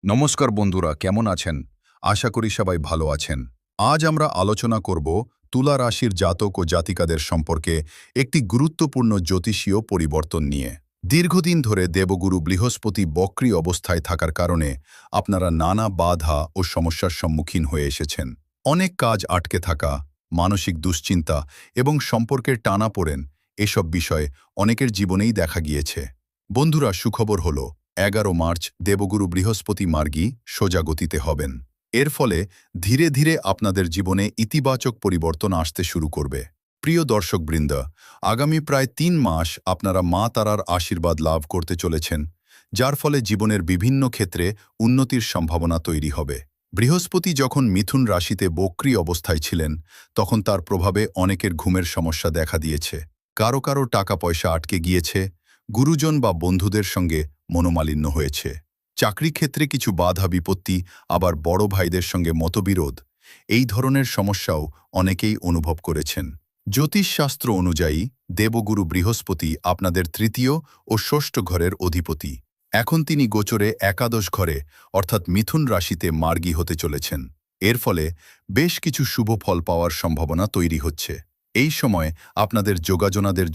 নমস্কার বন্ধুরা, কেমন আছেন? আশা করি সবাই ভালো আছেন। আজ আমরা আলোচনা করব তুলা রাশির জাতক ও জাতিকাদের সম্পর্কে একটি গুরুত্বপূর্ণ জ্যোতিষীয় পরিবর্তন নিয়ে। দীর্ঘদিন ধরে দেবগুরু বৃহস্পতি বক্রী অবস্থায় থাকার কারণে আপনারা নানা বাধা ও সমস্যার সম্মুখীন হয়ে এসেছেন। অনেক কাজ আটকে থাকা, মানসিক দুশ্চিন্তা এবং সম্পর্কের টানাপোড়েন এসব বিষয় অনেকের জীবনেই দেখা গিয়েছে। বন্ধুরা, সুখবর হলো 11 মার্চ দেবগুরু বৃহস্পতি মার্গী সোজা গতিতে হবেন। এর ফলে ধীরে ধীরে আপনাদের জীবনে ইতিবাচক পরিবর্তন আসতে শুরু করবে। প্রিয় দর্শকবৃন্দ, আগামী প্রায় 3 মাস আপনারা মা তারার আশীর্বাদ লাভ করতে চলেছেন, যার ফলে জীবনের বিভিন্ন ক্ষেত্রে উন্নতির সম্ভাবনা তৈরি হবে। বৃহস্পতি যখন মিথুন রাশিতে বক্রী অবস্থায় ছিলেন, তখন তার প্রভাবে অনেকের ঘুমের সমস্যা দেখা দিয়েছে। কারো কারো টাকা পয়সা আটকে গিয়েছে, গুরুজন বা বন্ধুদের সঙ্গে মনোমালিন্য হয়েছে। চাকরি ক্ষেত্রে কিছু বাধা বিপত্তি, আবার বড় ভাইদের সঙ্গে মতবিরোধ, এই ধরনের সমস্যাও অনেকেই অনুভব করেছেন। জ্যোতিষশাস্ত্র অনুযায়ী দেবগুরু বৃহস্পতি আপনাদের তৃতীয় ও ষষ্ঠ ঘরের অধিপতি। এখন তিনি গোচরে একাদশ ঘরে অর্থাৎ মিথুন রাশিতে মার্গী হতে চলেছেন। এর ফলে বেশ কিছু শুভ ফল পাওয়ার সম্ভাবনা তৈরি হচ্ছে। এই সময় আপনাদের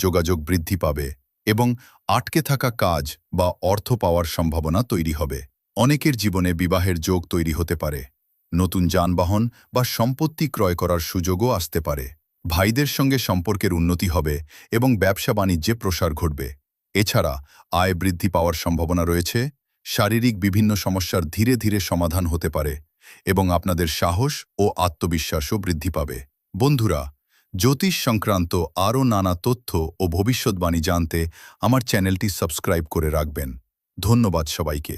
যোগাযোগ বৃদ্ধি পাবে এবং আটকে থাকা কাজ বা অর্থ পাওয়ার সম্ভাবনা তৈরি হবে। অনেকের জীবনে বিবাহের যোগ তৈরি হতে পারে। নতুন যানবাহন বা সম্পত্তি ক্রয় করার সুযোগও আসতে পারে। ভাইদের সঙ্গে সম্পর্কের উন্নতি হবে এবং ব্যবসা বাণিজ্যে প্রসার ঘটবে। এছাড়া আয় বৃদ্ধি পাওয়ার সম্ভাবনা রয়েছে। শারীরিক বিভিন্ন সমস্যার ধীরে ধীরে সমাধান হতে পারে এবং আপনাদের সাহস ও আত্মবিশ্বাসও বৃদ্ধি পাবে। বন্ধুরা, জ্যোতিষ সংক্রান্ত আরও নানা তথ্য ও ভবিষ্যৎবাণী জানতে আমার চ্যানেলটি সাবস্ক্রাইব করে রাখবেন। ধন্যবাদ সবাইকে।